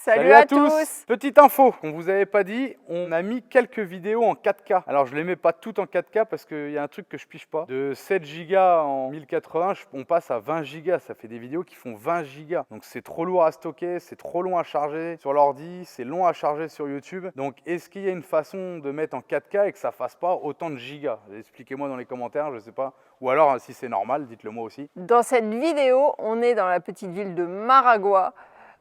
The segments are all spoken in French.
Salut à tous. Petite info, on vous avait pas dit, on a mis quelques vidéos en 4K. Alors je les mets pas toutes en 4K parce qu'il y a un truc que je pige pas. De 7 Go en 1080, on passe à 20 Go. Ça fait des vidéos qui font 20 Go. Donc c'est trop lourd à stocker, c'est trop long à charger sur l'ordi, c'est long à charger sur YouTube. Donc est-ce qu'il y a une façon de mettre en 4K et que ça fasse pas autant de gigas? Expliquez-moi dans les commentaires, je sais pas. Ou alors si c'est normal, dites-le moi aussi. Dans cette vidéo, on est dans la petite ville de Maragua,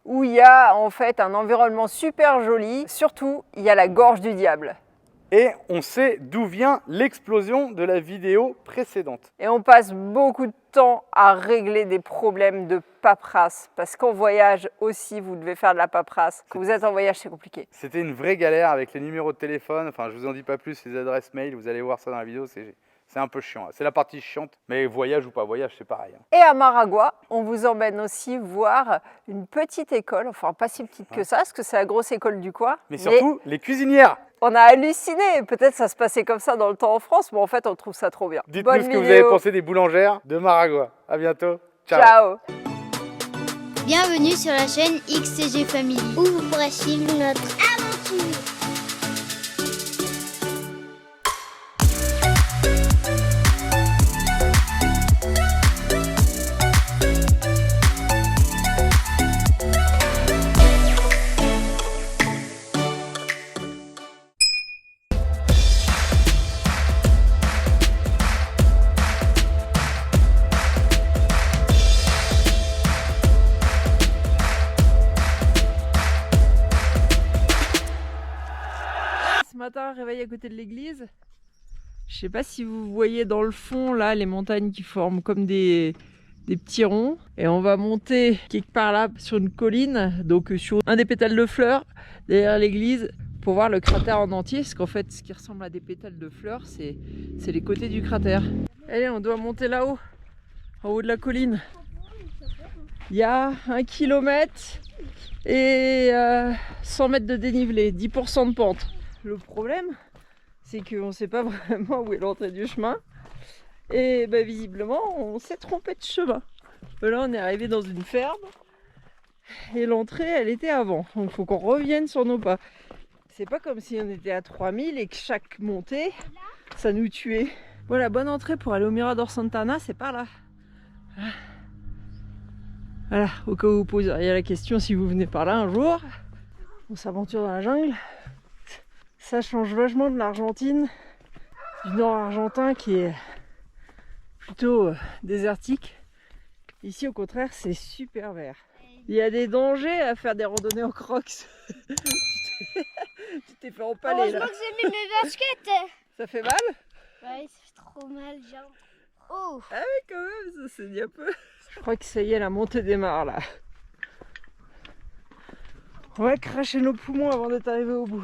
où il y a en fait un environnement super joli. Surtout, il y a la gorge du diable. Et on sait d'où vient l'explosion de la vidéo précédente. Et on passe beaucoup de temps à régler des problèmes de paperasse. Parce qu'en voyage aussi, vous devez faire de la paperasse. Quand vous êtes en voyage, c'est compliqué. C'était une vraie galère avec les numéros de téléphone. Enfin, je vous en dis pas plus, les adresses mail. Vous allez voir ça dans la vidéo. C'est un peu chiant. C'est la partie chiante. Mais voyage ou pas voyage, c'est pareil. Et à Maragua, on vous emmène aussi voir une petite école. Enfin, pas si petite que ça, parce que c'est la grosse école du coin. Mais surtout, les cuisinières. On a halluciné. Peut-être ça se passait comme ça dans le temps en France, mais en fait, on trouve ça trop bien. Dites-nous ce que vous avez pensé des boulangères de Maragua. À bientôt. Ciao. Ciao. Bienvenue sur la chaîne XCG Family, où vous pourrez suivre notre aventure. Ce matin, réveil à côté de l'église. Je sais pas si vous voyez dans le fond là les montagnes qui forment comme des petits ronds. Et on va monter quelque part là sur une colline, donc sur un des pétales de fleurs derrière l'église pour voir le cratère en entier. Parce qu'en fait, ce qui ressemble à des pétales de fleurs, c'est les côtés du cratère. Allez, on doit monter là-haut, en haut de la colline. Il y a 1 km et 100 mètres de dénivelé, 10% de pente. Le problème, c'est qu'on ne sait pas vraiment où est l'entrée du chemin. Et bah, visiblement, on s'est trompé de chemin. Là, on est arrivé dans une ferme. Et l'entrée, elle était avant. Donc, il faut qu'on revienne sur nos pas. C'est pas comme si on était à 3000 et que chaque montée, ça nous tuait. Voilà, bonne entrée pour aller au Mirador Santana, c'est par là. Voilà, au cas où vous poseriez la question si vous venez par là un jour. On s'aventure dans la jungle. Ça change vachement de l'Argentine, du nord argentin qui est plutôt désertique. Ici au contraire c'est super vert. Il y a des dangers à faire des randonnées en crocs. Tu t'es fait empaler là. Heureusement que j'ai mis mes baskets. Ça fait mal? Ouais, ça fait trop mal, genre. Oh. Ah oui quand même, ça saigne un peu. Je crois que ça y est, la montée démarre là. On va cracher nos poumons avant d'être arrivé au bout.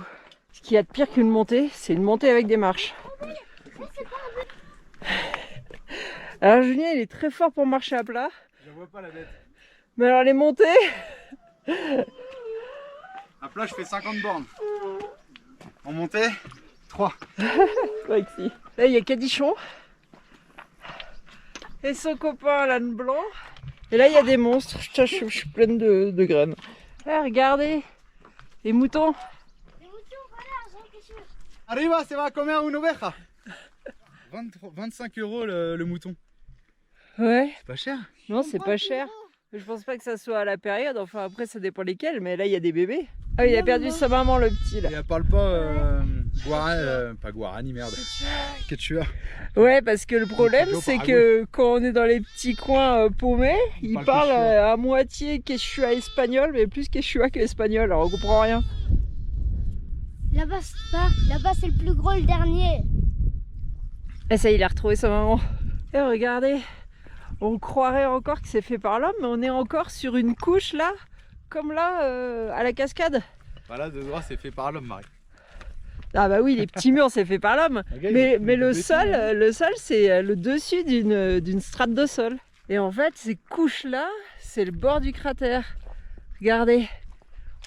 Ce qu'il y a de pire qu'une montée, c'est une montée avec des marches. Alors Julien, il est très fort pour marcher à plat. Je vois pas la bête. Mais alors les montées... À plat, je fais 50 bornes. En montée, 3. Ouais, que si. Là, il y a Cadichon. Et son copain, l'âne blanc. Et là, il y a des monstres. Je suis pleine de graines. Là, regardez. Les moutons. Arriba, se va comer une oveja. 25 € le mouton. Ouais. C'est pas cher. Non, c'est pas cher. Je pense pas que ça soit à la période. Enfin, après, ça dépend lesquels. Mais là, il y a des bébés. Ah, il a perdu sa maman, le petit, là. Et elle parle pas pas Guarani, merde. Quechua. Ouais, parce que le problème, c'est que quand on est dans les petits coins paumés, ils parlent à moitié quechua espagnol, mais plus quechua que espagnol. Alors, on comprend rien. Là-bas, c'est pas. Là-bas, c'est le plus gros, le dernier. Et ça, il a retrouvé sa maman. Et regardez, on croirait encore que c'est fait par l'homme, mais on est encore sur une couche là, comme là, à la cascade. Voilà, de droit, c'est fait par l'homme, Marie. Ah bah oui, les petits murs, c'est fait par l'homme. Mais le sol, c'est le dessus d'une strate de sol. Et en fait, ces couches-là, c'est le bord du cratère. Regardez,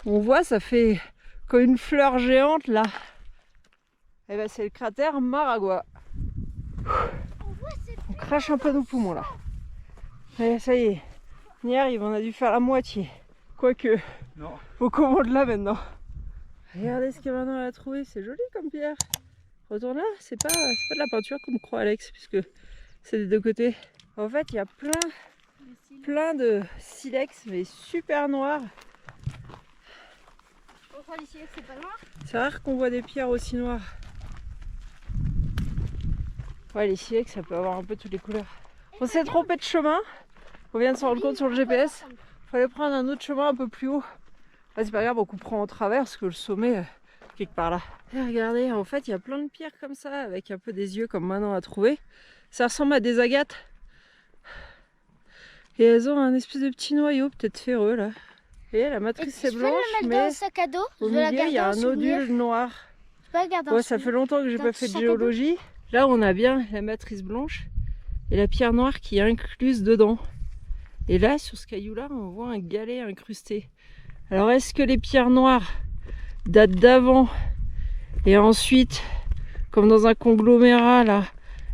on voit, ça fait comme une fleur géante là. Et ben c'est le cratère Maragua. On crache un peu nos poumons là. Et ça y est, on y arrive, on a dû faire la moitié. Quoique, Non. faut qu'on monte là maintenant. Regardez ce que maintenant elle a trouvé, c'est joli comme pierre. Retourne là, c'est pas de la peinture comme croit Alex, puisque c'est des deux côtés. En fait, il y a plein de silex, mais super noirs. C'est pas noir. C'est rare qu'on voit des pierres aussi noires. Ouais, les silex, ça peut avoir un peu toutes les couleurs. On s'est trompé de chemin. On vient de se rendre compte sur le GPS. Il fallait prendre un autre chemin un peu plus haut. Là, c'est pas grave, on coupera en travers parce que le sommet est quelque part là. Et regardez, en fait, il y a plein de pierres comme ça, avec un peu des yeux comme Manon a trouvé. Ça ressemble à des agates. Et elles ont un espèce de petit noyau, peut-être ferreux là. Et la matrice est blanche, Je peux le mettre mais dans le sac à dos. au Je vais la milieu, il y a garder en un souvenir. nodule noir. Je peux la garder en Ouais, ça fait souvenir. longtemps que j'ai Dans pas ton fait de sac à dos. géologie. Là, on a bien la matrice blanche et la pierre noire qui est incluse dedans. Et là, sur ce caillou-là, on voit un galet incrusté. Alors, est-ce que les pierres noires datent d'avant et ensuite, comme dans un conglomérat, là,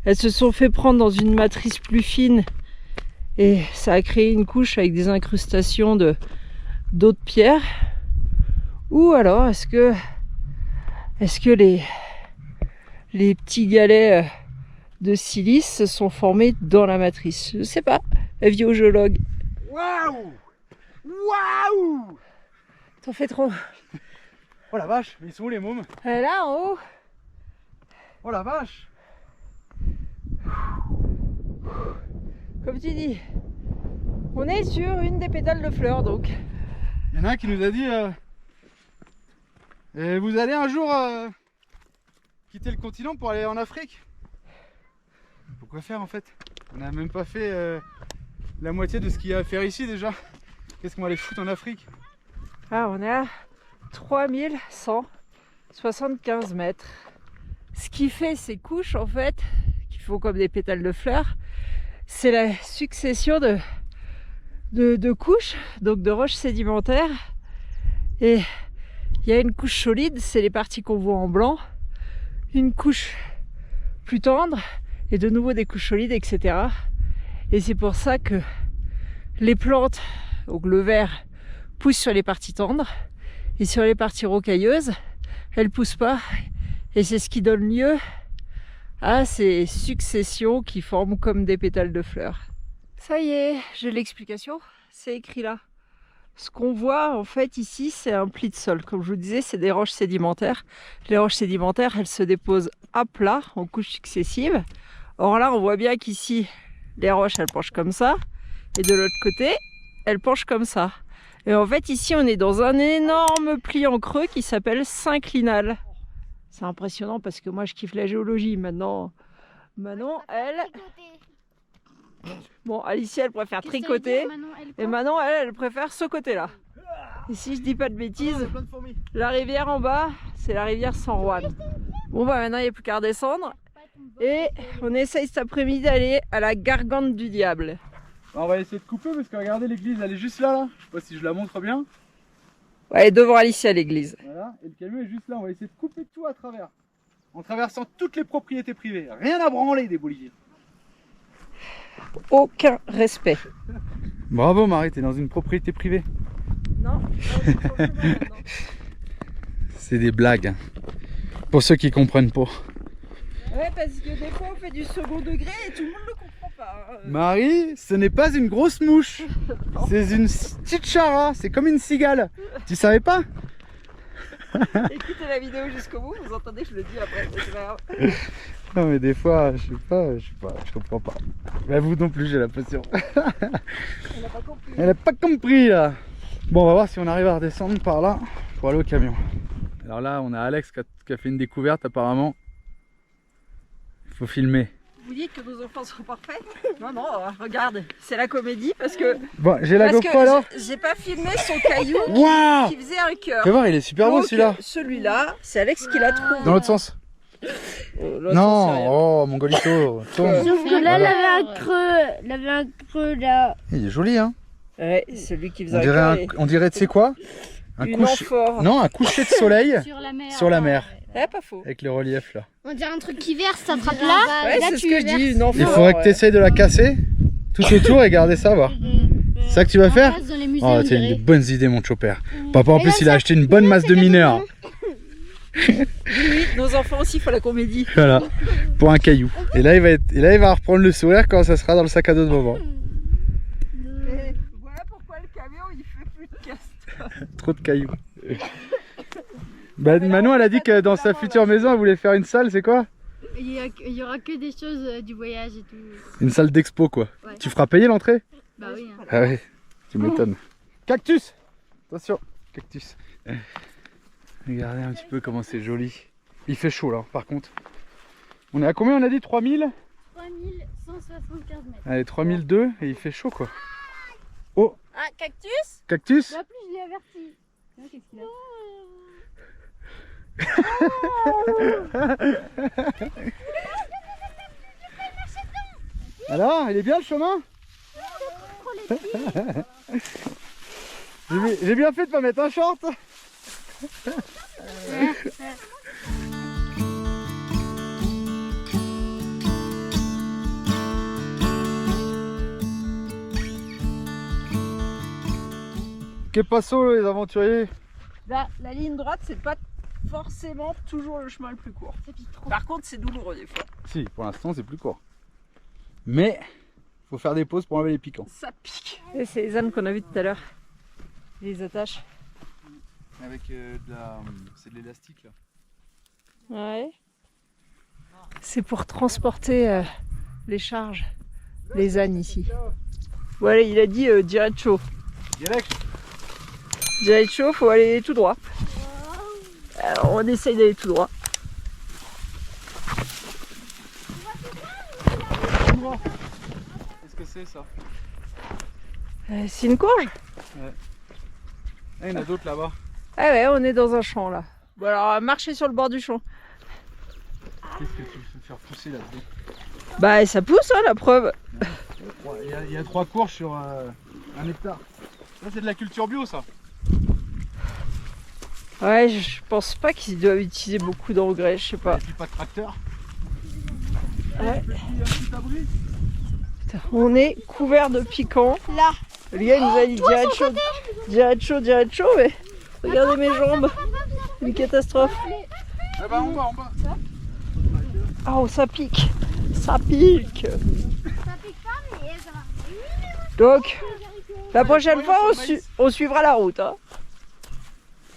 elles se sont fait prendre dans une matrice plus fine et ça a créé une couche avec des incrustations d'autres pierres? Ou alors, est-ce que les petits galets de silice se sont formés dans la matrice? Je sais pas, avis au géologue. Waouh! Waouh! T'en fais trop. Oh la vache, mais ils sont où les mômes? Là en haut. Oh la vache! Comme tu dis, on est sur une des pétales de fleurs donc. Il y en a un qui nous a dit vous allez un jour quitter le continent pour aller en Afrique? Pourquoi faire en fait? On n'a même pas fait la moitié de ce qu'il y a à faire ici déjà. Qu'est-ce qu'on va aller foutre en Afrique? Ah, on est à 3175 mètres. Ce qui fait ces couches en fait, qui font comme des pétales de fleurs, c'est la succession de couches, donc de roches sédimentaires. Et il y a une couche solide, c'est les parties qu'on voit en blanc, une couche plus tendre, et de nouveau des couches solides, etc. Et c'est pour ça que les plantes, donc le vert, poussent sur les parties tendres, et sur les parties rocailleuses, elles poussent pas. Et c'est ce qui donne lieu à ces successions qui forment comme des pétales de fleurs. Ça y est, j'ai l'explication, c'est écrit là. Ce qu'on voit en fait ici, c'est un pli de sol. Comme je vous disais, c'est des roches sédimentaires. Les roches sédimentaires, elles se déposent à plat, en couches successives. Or là, on voit bien qu'ici, les roches, elles penchent comme ça. Et de l'autre côté, elles penchent comme ça. Et en fait, ici, on est dans un énorme pli en creux qui s'appelle synclinal. C'est impressionnant parce que moi, je kiffe la géologie. Maintenant, Manon, elle... Bon, Alicia, elle préfère tricoter. Et Manon, elle préfère ce côté-là. Et si je dis pas de bêtises, la rivière en bas, c'est la rivière San Juan. Bon, bah maintenant, il n'y a plus qu'à redescendre. Et on essaye cet après-midi d'aller à la Gargante du Diable. On va essayer de couper parce que regardez, l'église, elle est juste là. Je sais pas si je la montre bien. Ouais, devant Alicia, l'église. Voilà, et le camion est juste là. On va essayer de couper tout à travers. En traversant toutes les propriétés privées. Rien à branler des boliviers. Aucun respect. Bravo Marie, t'es dans une propriété privée. Non, C'est des blagues. Pour ceux qui comprennent pas. ouais, parce que des fois on fait du second degré et tout le monde ne comprend pas. Marie, ce n'est pas une grosse mouche. C'est une chichara. C'est comme une cigale. Tu savais pas? Écoutez la vidéo jusqu'au bout, vous entendez, je le dis après, c'est pas grave. Non mais des fois, je comprends pas. Mais vous non plus, j'ai l'impression. On n'a pas compris. Elle n'a pas compris là. Bon, on va voir si on arrive à redescendre par là pour aller au camion. Alors là, on a Alex qui a fait une découverte apparemment. Il faut filmer. Vous dites que nos enfants sont parfaits? Non, non, regarde, c'est la comédie parce que... Bon, j'ai la parce GoPro que alors. j'ai pas filmé son caillou Waouh! qui faisait un cœur. Fais voir, il est super beau Donc, celui-là. Celui-là, c'est Alex qui l'a trouvé. Dans l'autre sens. L'autre sens, c'est rien. Non, oh Mongolito, tombe. Sauf que là, Voilà. il avait un creux là. Il est joli hein. Ouais, celui qui faisait On un dirait, cœur. on dirait, tu sais quoi? Une amphore. Non, un coucher de soleil Sur la mer. sur la mer. Eh, pas faux. Avec le relief là. On dirait un truc qui verse, ça frappe là. Ouais, là c'est ce tu que je dis, une amphore. Il faudrait que ouais. tu essayes de la casser tout autour et garder ça, voir. C'est ça que tu vas faire? Dans les musées, Oh, on t'as dirait. des bonnes idées, mon chopper. Papa, en Et plus, là, il a ça- acheté une bonne masse de mineurs. Oui, nos enfants aussi, il faut la comédie. Voilà, pour un caillou. Et là, il va reprendre le sourire quand ça sera dans le sac à dos de maman. Et voilà pourquoi le camion il fait plus de casse. Trop de cailloux. Bah, Manon, elle a dit que dans sa future maison, elle voulait faire une salle, c'est quoi? Il y aura que des choses du voyage et tout. Une salle d'expo, quoi. Ouais. Tu feras payer l'entrée? Bah oui. Hein. Ah ouais, tu m'étonnes. Cactus! Attention, cactus. Regardez un petit peu comment c'est joli. Il fait chaud là, par contre. On est à combien, on a dit? 3000? 3175 mètres. Allez, 3002 et il fait chaud, quoi. Oh, Ah, cactus? cactus? En plus, je l'ai averti. Ah, qu'est-ce qu'il a Alors, il est bien le chemin? J'ai bien fait de pas mettre un short. Que passo les aventuriers? Là, la ligne droite, c'est pas forcément toujours le chemin le plus court. Ça pique trop. Par contre, c'est douloureux des fois. Si, pour l'instant c'est plus court. Mais faut faire des pauses pour enlever les piquants. Ça pique. Et c'est les ânes qu'on a vu tout à l'heure. Les attaches. Avec c'est de l'élastique là. Ouais. C'est pour transporter les charges, les ânes ici. Voilà, il a dit diretto. Direct. Diretto, faut aller tout droit. Alors on essaye d'aller tout droit. Qu'est-ce que c'est ça? C'est une courge? Ah, il y en a d'autres là-bas. Ah ouais, on est dans un champ là. Bon alors, marcher sur le bord du champ. Qu'est-ce que tu veux faire pousser là-dedans? Bah ça pousse hein, la preuve. Il y a 3 courges sur 1 hectare. Ça c'est de la culture bio ça. Ouais, je pense pas qu'ils doivent utiliser beaucoup d'engrais, je sais pas. Et puis pas de tracteur. Ouais. Un petit abri. Putain, on est couvert de piquants. Là. Le gars il nous a dit dirait chaud, mais regardez mes jambes. Une catastrophe. Ah bah en bas. Oh ça pique. Ça pique. Ça pique pas, mais ça va. Donc, la prochaine fois on suivra la route. Hein.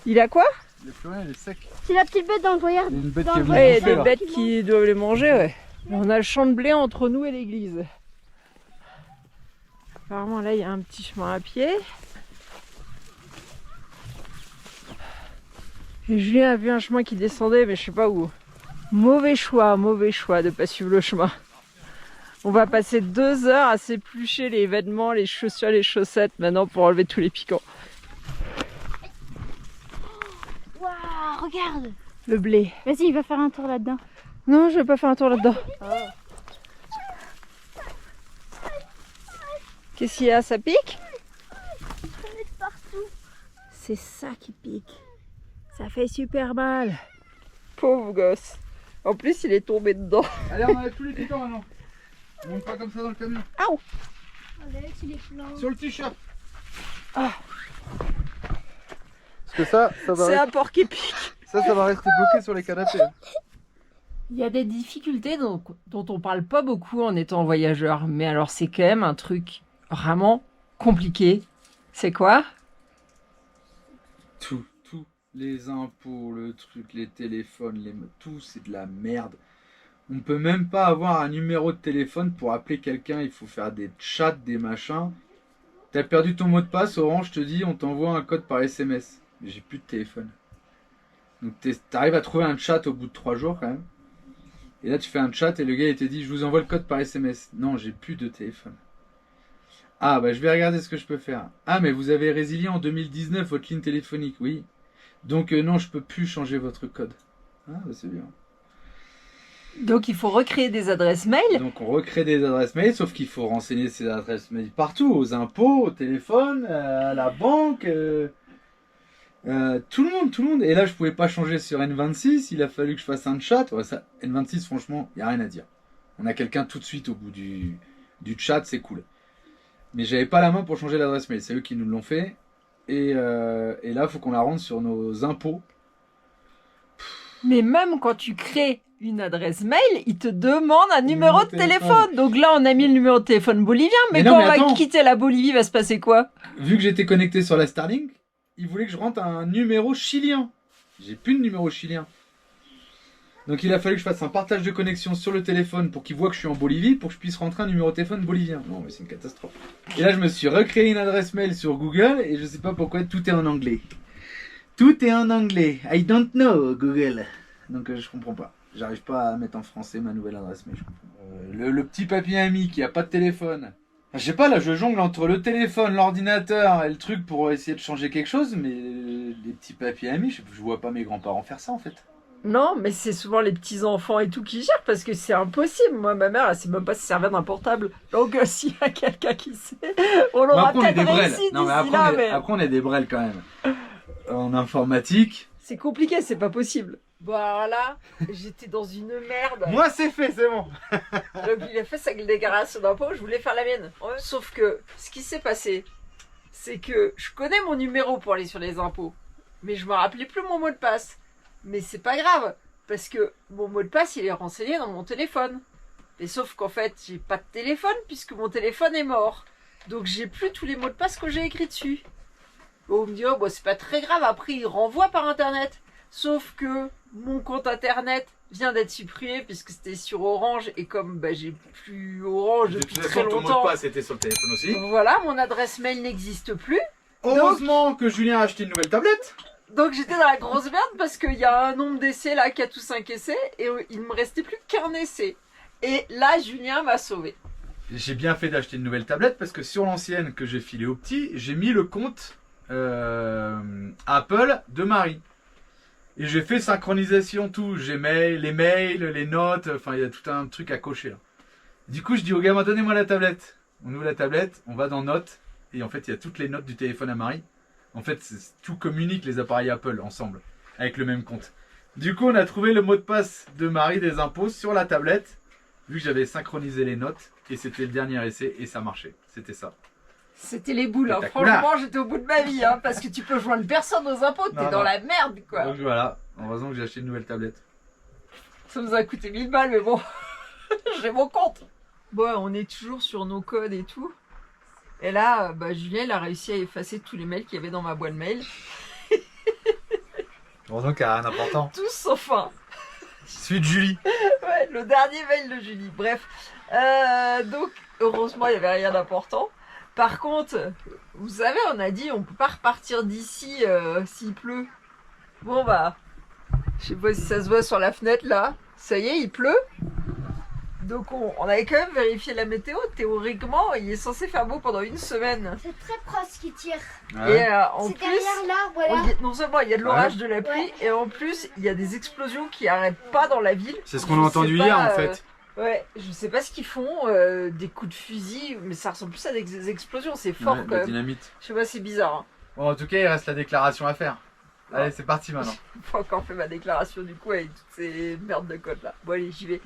Il a quoi? Il est plus rien, il est sec. C'est la petite bête dans le voyage. Il y a une bête Dans qui est le venue Ouais, il y a bouffer, des là. bêtes qui doivent les manger, ouais. Et on a le champ de blé entre nous et l'église. Apparemment là il y a un petit chemin à pied. Et Julien a vu un chemin qui descendait mais je sais pas où. Mauvais choix de pas suivre le chemin. On va passer 2 heures à s'éplucher les vêtements, les chaussures, les chaussettes maintenant pour enlever tous les piquants. Waouh, regarde. Le blé. Vas-y, il va faire un tour là-dedans. Non, je vais pas faire un tour là-dedans. Qu'est-ce qu'il y a? Ça pique? Partout. C'est ça qui pique. Ça fait super mal. Pauvre gosse. En plus, il est tombé dedans. Allez, on enlève tous les piquants maintenant. On monte pas comme ça dans le camion. Alex, il est plein. Sur le t-shirt. Parce que ça C'est va, un porc qui pique. ça va rester bloqué sur les canapés. Il y a des difficultés dont on parle pas beaucoup en étant voyageur. Mais alors, c'est quand même un truc vraiment compliqué. C'est quoi? Tout. Les impôts, le truc, les téléphones, tout c'est de la merde. On peut même pas avoir un numéro de téléphone pour appeler quelqu'un, il faut faire des chats, des machins. T'as perdu ton mot de passe, Orange te dit on t'envoie un code par SMS. Mais j'ai plus de téléphone. Donc t'arrives à trouver un chat au bout de 3 jours quand même. Et là tu fais un chat et le gars il te dit je vous envoie le code par SMS. Non, j'ai plus de téléphone. Ah bah je vais regarder ce que je peux faire. Ah mais vous avez résilié en 2019 votre ligne téléphonique, oui. Donc non, je peux plus changer votre code. Ah bah c'est bien. Donc, il faut recréer des adresses mail. Donc on recrée des adresses mail, sauf qu'il faut renseigner ces adresses mail partout, aux impôts, au téléphone, à la banque, tout le monde. Et là je pouvais pas changer sur N26, il a fallu que je fasse un chat. Ouais, ça, N26 franchement, il n'y a rien à dire. On a quelqu'un tout de suite au bout du chat, c'est cool. Mais j'avais pas la main pour changer l'adresse mail. C'est eux qui nous l'ont fait. Et là, il faut qu'on la rende sur nos impôts. Mais même quand tu crées une adresse mail, il te demande un numéro de téléphone. Donc là, on a mis le numéro de téléphone bolivien. Mais quand on va quitter la Bolivie, il va se passer quoi? Vu que j'étais connecté sur la Starlink, il voulait que je rentre un numéro chilien. J'ai plus de numéro chilien. Donc il a fallu que je fasse un partage de connexion sur le téléphone pour qu'il voit que je suis en Bolivie, pour que je puisse rentrer un numéro de téléphone bolivien. Non, mais c'est une catastrophe. Et là, je me suis recréé une adresse mail sur Google et je sais pas pourquoi tout est en anglais. Tout est en anglais. I don't know, Google. Donc je comprends pas. J'arrive pas à mettre en français ma nouvelle adresse mail. Le petit papy ami qui a pas de téléphone. Je sais pas, là je jongle entre le téléphone, l'ordinateur et le truc pour essayer de changer quelque chose, mais les petits papiers amis, je vois pas mes grands-parents faire ça en fait. Non, mais c'est souvent les petits-enfants et tout qui gèrent parce que c'est impossible. Moi, ma mère, elle sait même pas se servir d'un portable. Donc, s'il y a quelqu'un qui sait, on l'aura peut-être réussi d'ici là. Mais après, on est des brels quand même. En informatique. C'est compliqué, c'est pas possible. Bon, alors là, j'étais dans une merde. Moi, c'est fait, c'est bon. Donc, il a fait sa déclaration d'impôt, je voulais faire la mienne. Sauf que ce qui s'est passé, c'est que je connais mon numéro pour aller sur les impôts, mais je me rappelais plus mon mot de passe. Mais c'est pas grave, parce que mon mot de passe, il est renseigné dans mon téléphone. Et sauf qu'en fait, j'ai pas de téléphone, puisque mon téléphone est mort. Donc j'ai plus tous les mots de passe que j'ai écrits dessus. Bon, on me dit, oh, bah, c'est pas très grave, après il renvoie par internet. Sauf que mon compte internet vient d'être supprimé, puisque c'était sur Orange, et comme bah, j'ai plus Orange depuis très longtemps. Ton mot de passe était sur le téléphone aussi. Voilà, mon adresse mail n'existe plus. Heureusement que Julien a acheté une nouvelle tablette. Donc j'étais dans la grosse merde parce qu'il y a un nombre d'essais là, 4 ou 5 essais, et il me restait plus qu'un essai. Et là, Julien m'a sauvé. J'ai bien fait d'acheter une nouvelle tablette parce que sur l'ancienne que j'ai filée au petit, j'ai mis le compte Apple de Marie. Et j'ai fait synchronisation tout, j'ai les mails, les notes, enfin il y a tout un truc à cocher là. Du coup je dis au gamin, donnez-moi la tablette. On ouvre la tablette, on va dans notes, et en fait il y a toutes les notes du téléphone à Marie. En fait, tout communique les appareils Apple ensemble, avec le même compte. Du coup, on a trouvé le mot de passe de Marie des impôts sur la tablette, vu que j'avais synchronisé les notes, et c'était le dernier essai, et ça marchait. C'était ça. C'était les boules, hein. Franchement, j'étais au bout de ma vie, hein, parce que tu peux joindre personne aux impôts, t'es dans la merde, quoi. Donc voilà, heureusement que j'ai acheté une nouvelle tablette. Ça nous a coûté 1000 balles, mais bon, j'ai mon compte. Bon, on est toujours sur nos codes et tout. Et là, bah, Julien, il a réussi à effacer tous les mails qu'il y avait dans ma boîte mail. Heureusement qu'il n'y a rien d'important. Tous sauf un. Celui de Julie. Ouais, le dernier mail de Julie. Bref. Donc, heureusement, il n'y avait rien d'important. Par contre, vous savez, on a dit, on peut pas repartir d'ici s'il pleut. Bon, bah, je sais pas si ça se voit sur la fenêtre, là. Ça y est, il pleut. Donc on avait quand même vérifié la météo. Théoriquement, il est censé faire beau pendant une semaine. C'est très proche qui tire. Et en c'est plus, derrière l'arbre, voilà. non seulement il y a de l'orage, de la pluie, et en plus il y a des explosions qui arrêtent pas dans la ville. C'est ce qu'on a entendu hier en fait. Ouais, je sais pas ce qu'ils font, des coups de fusil, mais ça ressemble plus à des explosions. C'est fort quand même. Dynamite. Je sais pas, c'est bizarre. Hein. Bon, en tout cas, il reste la déclaration à faire. Allez, c'est parti maintenant. J'ai pas encore fait ma déclaration du coup avec toutes ces merdes de codes là. Bon allez, j'y vais.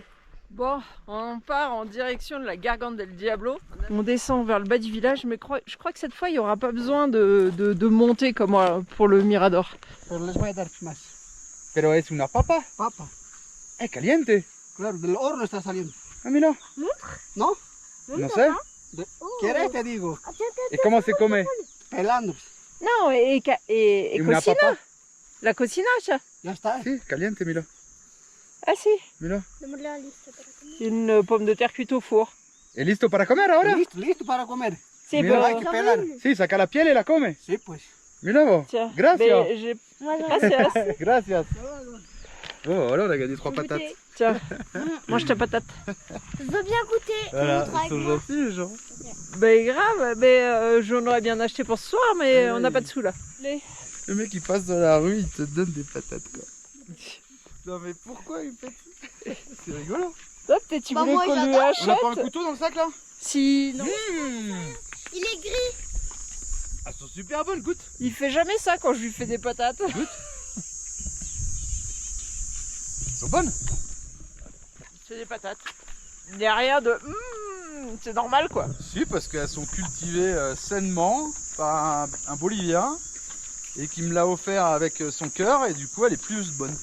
Bon, on part en direction de la Garganta del Diablo. On descend vers le bas du village, mais je crois que cette fois, il n'y aura pas besoin de monter comme pour le Mirador. Pero les voy a dar más. Pero es una papa. Papa. Es caliente. Claro, del horno está saliendo. Ah, mira. ¿No? No sé. ¿Quieres? Te digo. ¿Y cómo se come? Pelando. Non, et Una cocina. papa. La cocina, Ya está. Sí, caliente, mira. Ah si, Mira. une pomme de terre cuite au four. ¿Es listo para comer ahora? Listo, listo para comer. C'est Mira. bon. Hay que pelar. Sí, saca la piel y la come. Sí, pues. Mira vos. Tiens, Gracias. mais Gracias. Gracias. Oh, alors on a gagné 3 patates. Tiens, mange ta patate. Je veux bien goûter. Voilà, Montre avec ils sont moi. gentils les gens. Ben grave, mais j'en aurais bien acheté pour ce soir, mais on n'a pas de sous là. Le mec il passe dans la rue, il te donne des patates quoi. Non mais pourquoi il fait ça? C'est rigolo. Toi, peut-être tu Bah, voulais moi, qu'on lui j'adore. On a achète. pas un couteau dans le sac là? Si, non. Il est gris. Elles sont super bonnes, goûte. Il fait jamais ça quand je lui fais des patates. Elles sont bonnes. C'est des patates. Il n'y a rien de c'est normal quoi. Si, parce qu'elles sont cultivées sainement par un Bolivien et qui me l'a offert avec son cœur et du coup elle est plus bonne.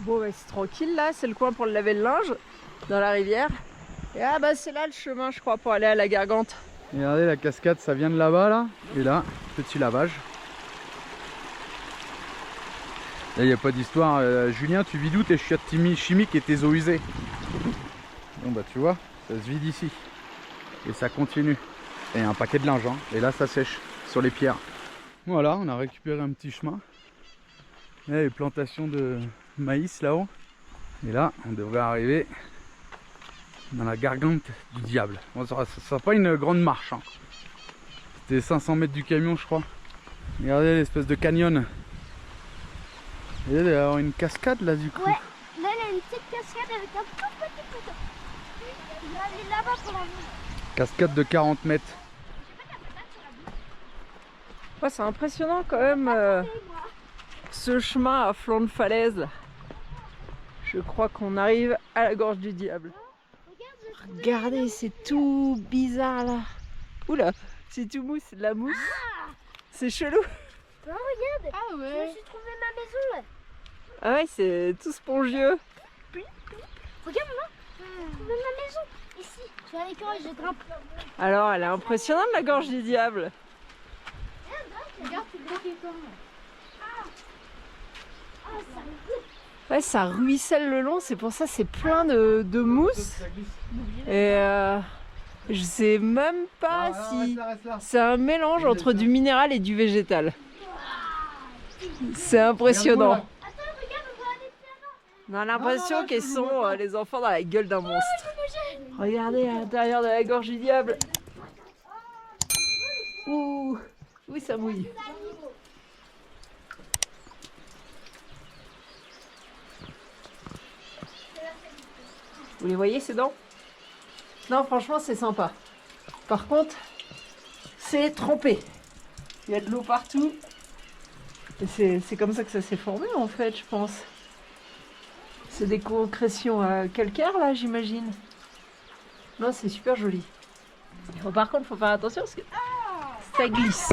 Bon, bah, c'est tranquille là, c'est le coin pour le laver le linge dans la rivière. Et ah bah c'est là le chemin je crois pour aller à la Gargante. Regardez la cascade, ça vient de là-bas là. Et là, petit lavage. Là, il n'y a pas d'histoire. Julien, tu vides où tes chiottes chimiques et tes eaux usées? Bon bah tu vois, ça se vide ici. Et ça continue. Et un paquet de linge, hein. Et là ça sèche sur les pierres. Voilà, on a récupéré un petit chemin. Là, il y a les plantations de maïs là-haut. Et là, on devrait arriver dans la Gargante du diable. Bon, ça sera pas une grande marche, hein. C'était 500 mètres du camion je crois. Regardez l'espèce de canyon. Il y a une cascade là du coup. Ouais, là il y a une petite cascade avec un tout petit poteau. Il va aller là-bas pour la vue. Cascade de 40 mètres. Ouais, c'est impressionnant quand même ce chemin à flanc de falaise là. Je crois qu'on arrive à la gorge du diable. Regardez, c'est tout bizarre là. Oula, c'est tout mou, c'est de la mousse. C'est chelou. Oh, regarde, ah ouais. Je me suis trouvé ma maison là. Ah ouais, c'est tout spongieux. Regarde maman, j'ai trouvé ma maison. Ici, je vais à l'école et je grimpe. Alors, elle est impressionnante la gorge du diable. Regarde, tu bloqué comment. Ouais, ça ruisselle le long, c'est pour ça c'est plein de mousse. Et je sais même pas si c'est un mélange entre du minéral et du végétal. C'est impressionnant. On a l'impression qu'ils sont les enfants dans la gueule d'un monstre. Regardez à l'intérieur de la gorge du diable. Ouh, oui ça mouille. Vous les voyez ces dents? Non, franchement, c'est sympa. Par contre, c'est trempé. Il y a de l'eau partout. Et c'est comme ça que ça s'est formé, en fait, je pense. C'est des concrétions calcaires, là, j'imagine. Non, c'est super joli. Bon, par contre, il faut faire attention parce que ça glisse.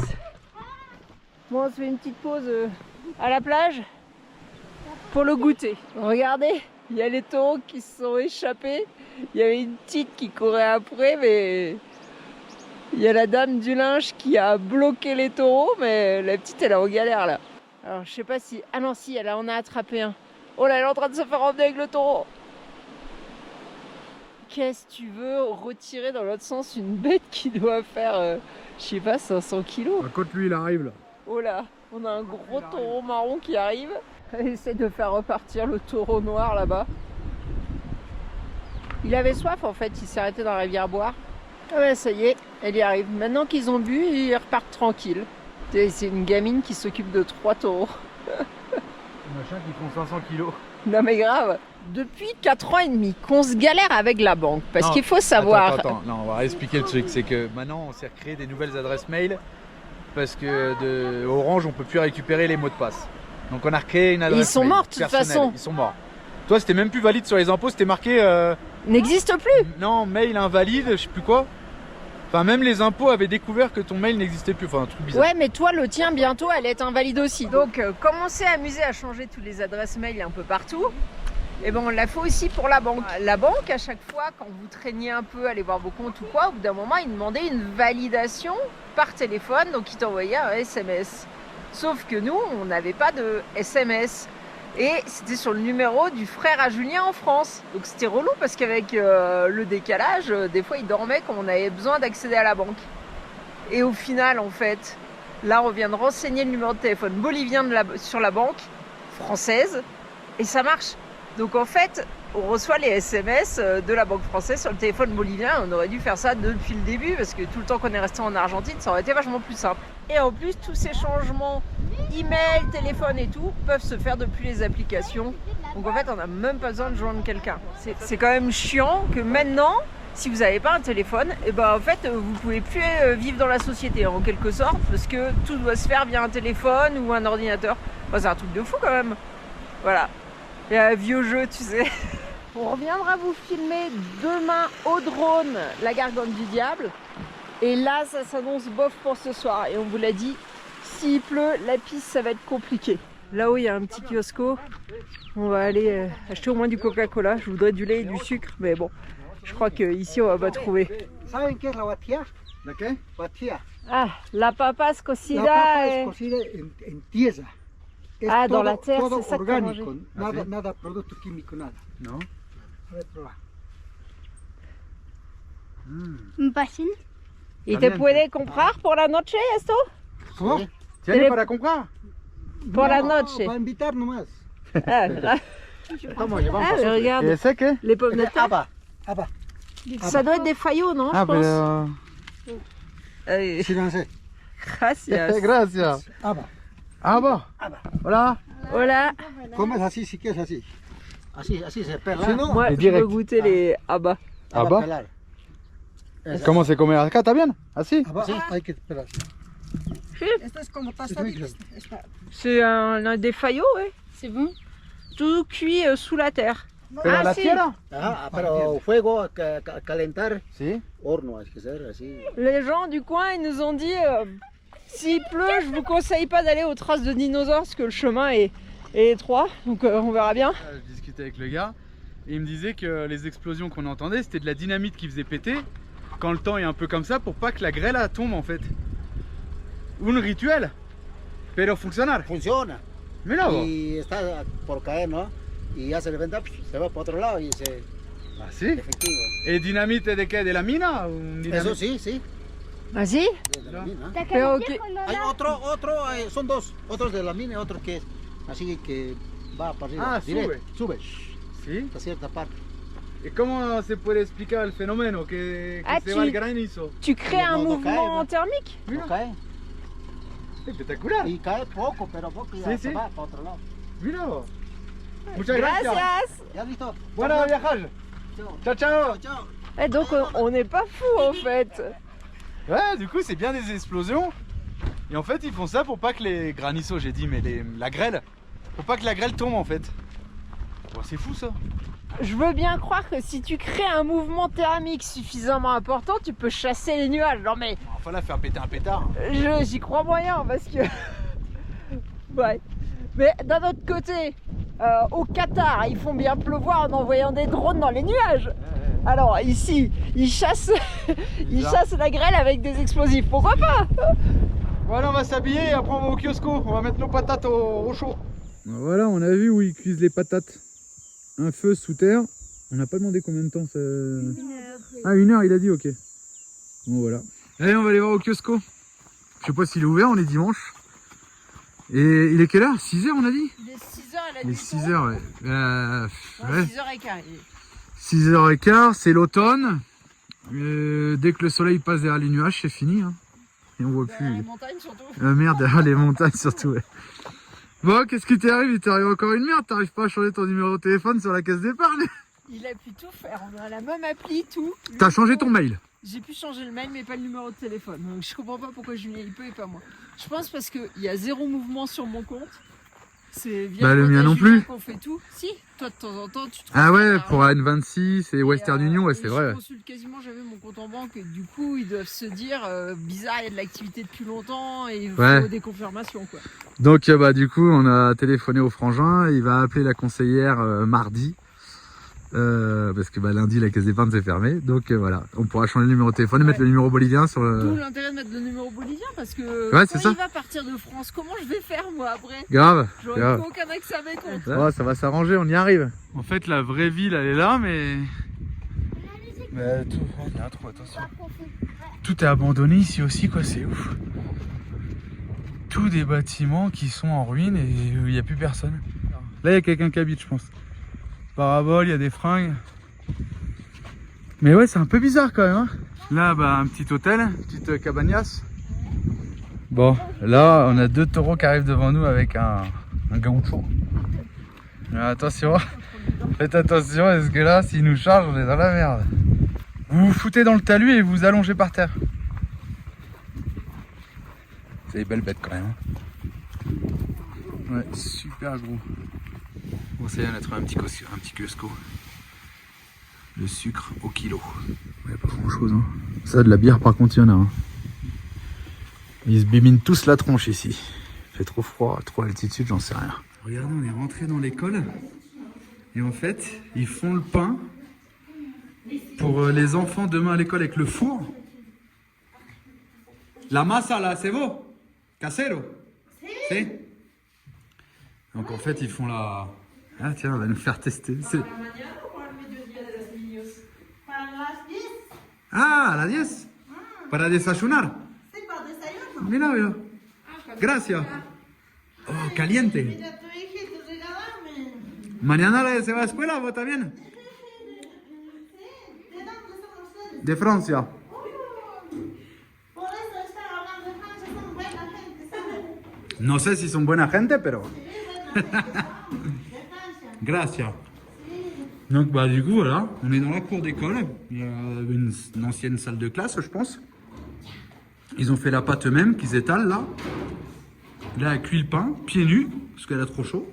Bon, on se fait une petite pause à la plage pour le goûter. Regardez. Il y a les taureaux qui se sont échappés. Il y avait une petite qui courait après, mais il y a la dame du linge qui a bloqué les taureaux, mais la petite elle est en galère là. Alors je sais pas si... Ah non si, elle en a attrapé un. Oh là, elle est en train de se faire emmener avec le taureau. Qu'est-ce que tu veux retirer dans l'autre sens une bête qui doit faire, je sais pas, 500 kilos. Quand lui il arrive là. Oh là, on a un gros taureau marron qui arrive. Elle essaie de faire repartir le taureau noir là-bas. Il avait soif en fait, il s'est arrêté dans la rivière boire. Ah ouais, ça y est, elle y arrive. Maintenant qu'ils ont bu, ils repartent tranquilles. C'est une gamine qui s'occupe de 3 taureaux. Machin qui font 500 kilos. Non mais grave. Depuis 4 ans et demi qu'on se galère avec la banque. Parce qu'il faut savoir... Attends, non, on va expliquer le truc. C'est que maintenant on s'est recréé des nouvelles adresses mail. Parce que de Orange on peut plus récupérer les mots de passe. Donc on a recréé une adresse. Ils sont mail morts de toute personnelle. façon. Ils sont morts. Toi c'était même plus valide sur les impôts, c'était marqué N'existe plus. non, mail invalide, je sais plus quoi. Enfin même les impôts avaient découvert que ton mail n'existait plus, enfin un truc bizarre. Ouais, mais toi le tien bientôt elle est invalide aussi. Donc comme on s'est amusé à changer toutes les adresses mail un peu partout, et ben on l'a fait aussi pour la banque. La banque à chaque fois quand vous traîniez un peu, aller voir vos comptes ou quoi, au bout d'un moment ils demandaient une validation par téléphone, donc ils t'envoyaient un SMS. Sauf que nous, on n'avait pas de SMS. Et c'était sur le numéro du frère à Julien en France. Donc c'était relou parce qu'avec le décalage, des fois il dormait quand on avait besoin d'accéder à la banque. Et au final, en fait, là on vient de renseigner le numéro de téléphone bolivien sur la banque française. Et ça marche. Donc en fait, on reçoit les SMS de la banque française sur le téléphone bolivien. On aurait dû faire ça depuis le début parce que tout le temps qu'on est resté en Argentine, ça aurait été vachement plus simple. Et en plus, tous ces changements, email, téléphone et tout, peuvent se faire depuis les applications. Donc en fait, on n'a même pas besoin de joindre quelqu'un. C'est quand même chiant que maintenant, si vous n'avez pas un téléphone, et ben en fait, vous pouvez plus vivre dans la société en quelque sorte parce que tout doit se faire via un téléphone ou un ordinateur. Enfin, c'est un truc de fou quand même. Voilà. Il y a un vieux jeu, tu sais. On reviendra vous filmer demain au drone la Gargante du Diable. Et là, ça s'annonce bof pour ce soir. Et on vous l'a dit, s'il pleut, la piste, ça va être compliqué. Là-haut, il y a un petit kiosco. On va aller acheter au moins du Coca-Cola. Je voudrais du lait et du sucre, mais bon, je crois qu'ici, on va pas trouver. ¿Saben qué es la batía? ¿La qué? Batía. Ah, la papas La cocida. papa es cocida en tierra. Es Ah, dans todo, la terre, todo c'est ça que t'as orgánico, mangé. nada, Ah, sí? nada producto químico, nada. Non. A ver, prueba. Un pasín. ¿Y te Caliente. puede comprar por la noche esto? ¿Cómo? Sí. ¿Tiene para comprar? Por la No, noche. para invitar nomás. Ah, Vamos, llevamos. ah, mais regarde, ¿Y ese qué? les pommes de terre. Aba, aba. Ça doit être des faillots, non, je pense. Allez, Síganse. gracias. Gracias. Aba. Ah bon. Voilà. Hola. Comes así si quieres así. Así, así se pela. Si no, Moi, Et je direct. veux goûter les abats. Aba. pelar. ¿Cómo se come acá? ¿Está bien? ¿Así? Aba, hay que pelar. Esto es como tostadito. C'est un des faillots, ouais. C'est bon. Tout cuit sous la terre. ¿Pero Ah, la sí. tierra? Ajá, pero fuego, calentar, Sí. horno, hay que ser así. Les gens du coin, ils nous ont dit s'il pleut, je vous conseille pas d'aller aux traces de dinosaures parce que le chemin est étroit. Donc on verra bien. Je discutais avec le gars et il me disait que les explosions qu'on entendait, c'était de la dynamite qui faisait péter quand le temps est un peu comme ça pour pas que la grêle tombe en fait. Un rituel, pero funcionar. Funciona. Mira vos. Y está por caer, ¿no? Y ya se levanta, se va para otro lado y se... Ah si. Efectivo. Et dynamite de qué? De la mina? Ou dynamite? Eso sí, sí. Vas-y. De la mina. Pero que- Hay otro, son dos. Otros de la mina y otro que es así que va para arriba. Ah, directo. Sube. Si. Hasta cierta parte. Et comment se puede explicar el fenómeno que Ah, se tu- va el granizo? Tu crées un No, no mouvement cae, no. thermique. Mira. No cae. Espectacular. Y cae poco, pero poco y ya Sí, se sí. va para otro lado. Mira vos. Muchas gracias. Gracias. ¿Ya listo? Bueno viajage. Chao. Ciao ciao. Chao. Et donc on n'est pas fou en fait. Ouais, du coup, c'est bien des explosions. Et en fait, ils font ça pour pas que les graniços, j'ai dit, mais la grêle, pour pas que la grêle tombe en fait. Bon, c'est fou ça. Je veux bien croire que si tu crées un mouvement thermique suffisamment important, tu peux chasser les nuages. Non mais Enfin là, faire péter un pétard. j'y crois moyen parce que... Ouais. Mais d'un autre côté, au Qatar, ils font bien pleuvoir en envoyant des drones dans les nuages. Alors ici, ils chassent, ils chassent la grêle avec des explosifs. Pourquoi pas? Voilà, on va s'habiller et après on va au kiosco. On va mettre nos patates au chaud. Voilà, on a vu où ils cuisent les patates. Un feu sous terre. On n'a pas demandé combien de temps ça... Ah, 1 heure, il a dit, ok. Bon, voilà. Allez, on va aller voir au kiosco. Je sais pas s'il est ouvert, on est dimanche. Et il est quelle heure? 6 heures, on a dit? Il est 6h, elle a Il est 6 heures, ouais. Ouais. 6h15. 6h15, c'est l'automne. Dès que le soleil passe derrière les nuages, c'est fini. Hein. Et on voit plus. Les montagnes surtout. La merde derrière les montagnes surtout. Ouais. Bon, qu'est-ce qui t'arrive? Il t'arrive encore une merde. T'arrives pas à changer ton numéro de téléphone sur la caisse d'épargne. Il a pu tout faire, on a la même appli, tout. T'as changé ton mail. J'ai pu changer le mail mais pas le numéro de téléphone. Donc je comprends pas pourquoi Julien il peut et pas moi. Je pense parce qu'il y a 0 mouvement sur mon compte. C'est via Bah, le compte mien à non Julien plus. qu'on fait tout. Si, toi de temps en temps tu te Ah ouais, transfères pour N26 et Western Union, ouais, et c'est vrai. Je consulte quasiment jamais mon compte en banque et du coup ils doivent se dire bizarre, il y a de l'activité depuis longtemps et il faut Ouais. des confirmations quoi. Donc bah du coup, on a téléphoné au frangin. Il va appeler la conseillère mardi. Parce que bah, lundi la caisse d'épargne s'est fermée, donc voilà, on pourra changer le numéro de téléphone et mettre le numéro bolivien sur D'où le... l'intérêt de mettre le numéro bolivien parce que Ouais, quand c'est ça. il va partir de France, comment je vais faire moi après? Grave, J'aurai grave. aucun accès à mes comptes. Oh, ça va s'arranger, on y arrive. En fait, la vraie ville, elle est là, mais... tout... oh, il y a un trou, attention. Tout est abandonné ici aussi, quoi, c'est ouf. Tous des bâtiments qui sont en ruine et où il n'y a plus personne. Là, il y a quelqu'un qui habite, je pense. Parabole, il y a des fringues. Mais ouais, c'est un peu bizarre quand même. Hein. Là, bah, un petit hôtel, une petite cabanas. Bon, là, on a 2 taureaux qui arrivent devant nous avec un gaucho. Attention, faites attention, parce que là, s'ils nous chargent, on est dans la merde. Vous vous foutez dans le talus et vous allongez par terre. C'est des belles bêtes quand même. Ouais, super gros. Bon, ça y est, on a trouvé un petit kiosco. Le sucre au kilo. Ouais, pas grand chose. Hein. Ça, de la bière, par contre, il y en a. Hein. Ils se biminent tous la tronche ici. Il fait trop froid, trop altitude, j'en sais rien. Regardez, on est rentré dans l'école. Et en fait, ils font le pain pour les enfants demain à l'école avec le four. La masa, là, c'est beau? Casero? Si. Donc en fait, ils font la... Ah tiens, on va nous faire tester. Ah, a las 10. Para desayunar. Sí, para desayuno. Mira, mira. Gracias. Oh, caliente. Mira, tu hijito, regálame. Mañana se va a la escuela, ¿vos también? Sí, ¿de dónde son ustedes? De Francia. Por eso están hablando de Francia, son buena gente, ¿sabes? No sé si son buena gente, pero... De Francia. Gracias. Donc bah du coup voilà, on est dans la cour d'école, il y a une ancienne salle de classe je pense. Ils ont fait la pâte eux-mêmes qu'ils étalent là. Là elle cuit le pain, pieds nus, parce qu'elle a trop chaud.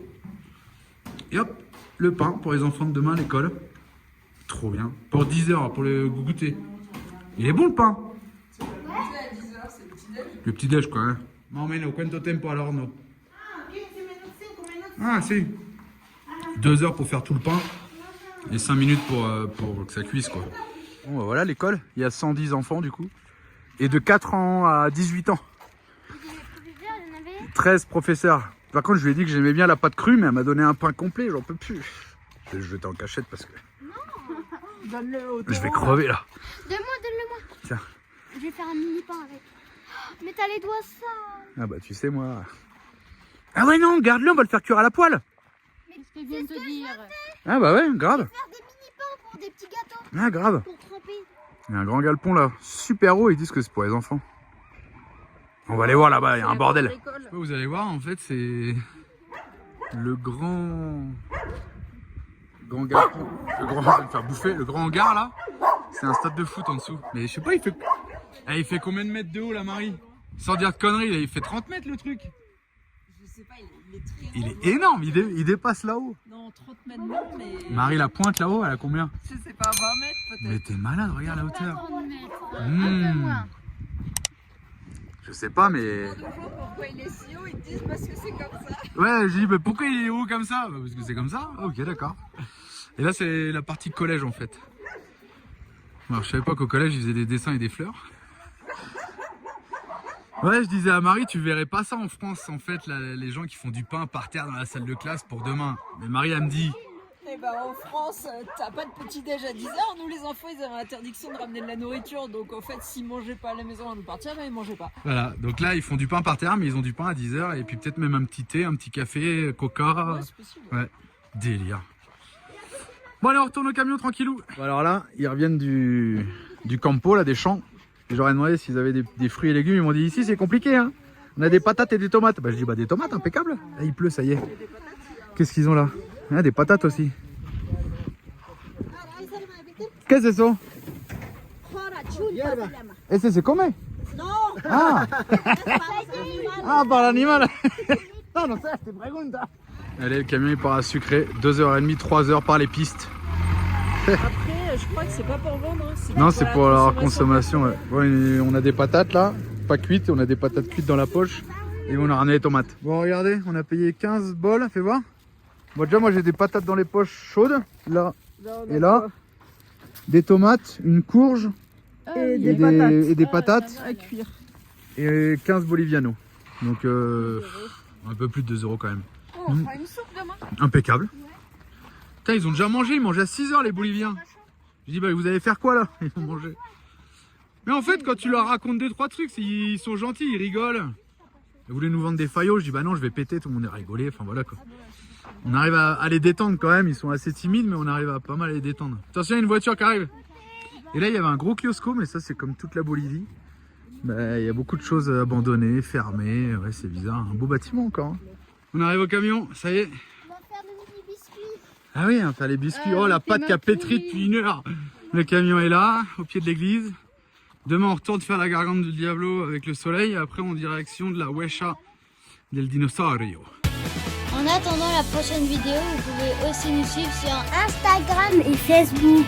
Et hop, le pain pour les enfants de demain à l'école. Trop bien. Pour 10 heures, pour le goûter. Il est bon le pain. Le petit déj quoi. Hein. Más o menos, ¿cuánto tiempo al horno? Ah, 15 minutos, 5 minutos. Ah si. 2 heures pour faire tout le pain. Et 5 minutes pour que ça cuise quoi. Bon bah voilà l'école, il y a 110 enfants du coup. Et de 4 ans à 18 ans. 13 professeurs. Par contre je lui ai dit que j'aimais bien la pâte crue mais elle m'a donné un pain complet, j'en peux plus. Je vais le jeter en cachette parce que... Je vais crever là. Donne-le-moi. Tiens. Je vais faire un mini pain avec. Mais t'as les doigts sales. Ah bah tu sais moi... Ah ouais non, garde-le, on va le faire cuire à la poêle. Mais c'est ce que je viens de te dire. Ah bah ouais, grave. Faire des mini pains pour des petits gâteaux. Ah grave. Pour tremper. Il y a un grand galpon là, super haut, ils disent que c'est pour les enfants. On va aller voir là-bas, il y a un bordel. Vous allez voir, en fait, c'est le grand galpon, le grand hangar là. C'est un stade de foot en dessous. Mais je sais pas, il fait combien de mètres de haut là, Marie? Sans dire de conneries, là, il fait 30 mètres le truc. Je sais pas, il est très Il haut. est énorme, il dépasse là-haut. Non, 30 mètres non, mais... Marie, la pointe là-haut, elle a combien? Je sais pas, 20 mètres peut-être. Mais t'es malade, regarde la hauteur. Un peu moins. Je sais pas, mais... Demande aux gens pourquoi il est si haut, ils te disent parce que c'est comme ça. Ouais, j'ai dit, mais pourquoi il est haut comme ça? Bah, parce que c'est comme ça. Ah, ok, d'accord. Et là, c'est la partie collège en fait. Alors, je savais pas qu'au collège, ils faisaient des dessins et des fleurs. Ouais, je disais à Marie, tu verrais pas ça en France, en fait, là, les gens qui font du pain par terre dans la salle de classe pour demain. Mais Marie, elle me dit... Eh ben en France, t'as pas de petit-déj à 10h. Nous les enfants, ils avaient l'interdiction de ramener de la nourriture. Donc en fait, s'ils mangeaient pas à la maison avant de partir, ben ils mangeaient pas. Voilà, donc là, ils font du pain par terre, mais ils ont du pain à 10h. Et puis peut-être même un petit thé, un petit café, coca. Ouais, c'est possible. Ouais, délire. Bon allez, on retourne au camion tranquillou. Bon, alors là, ils reviennent du campo, là, des champs. Et j'aurais demandé s'ils avaient des fruits et légumes. Ils m'ont dit ici c'est compliqué hein. On a des patates et des tomates. Bah je dis bah des tomates, impeccable. Là il pleut, ça y est. Qu'est-ce qu'ils ont là? Ah, des patates aussi. Qu'est-ce que c'est ça? Et c'est comment? Ah. Ah, par l'animal. Non, non, ça, c'est pregunta. Allez, le camion il part à sucré. 2h30, 3h par les pistes. Après, je crois que c'est pas pour vendre. Hein. Non, c'est pour la consommation. Ouais. Ouais, on a des patates là, pas cuites. On a des patates cuites dans la poche. Et on a ramené les tomates. Bon, regardez, on a payé 15 bols, fais voir. Bon, déjà, moi j'ai des patates dans les poches chaudes. Là et là. Des tomates, une courge. Et des patates. À cuire. Et 15 bolivianos. Donc un peu plus de 2 € quand même. Oh, on fera une soupe demain. Impeccable. Putain, ils ont déjà mangé, ils mangeaient à 6 h les Boliviens. Je dis bah vous allez faire quoi là? Ils vont manger. Mais en fait quand tu leur racontes 2-3 trucs, ils sont gentils, ils rigolent. Ils voulaient nous vendre des faillots, je dis bah non je vais péter, tout le monde est rigolé, enfin voilà quoi. On arrive à les détendre quand même, ils sont assez timides mais on arrive à pas mal les détendre. Attention, il y a une voiture qui arrive. Et là il y avait un gros kiosco, mais ça c'est comme toute la Bolivie. Bah, il y a beaucoup de choses abandonnées, fermées, ouais c'est bizarre, un beau bâtiment encore. Hein. On arrive au camion, ça y est. On va faire des mini biscuits. Ah oui, on va faire les biscuits. Oh la pâte qui a pétri depuis 1 heure. Le camion est là, au pied de l'église. Demain on retourne faire la gargante du Diablo avec le soleil. Après on direction de la Huecha del Dinosaurio. En attendant la prochaine vidéo, vous pouvez aussi nous suivre sur Instagram et Facebook.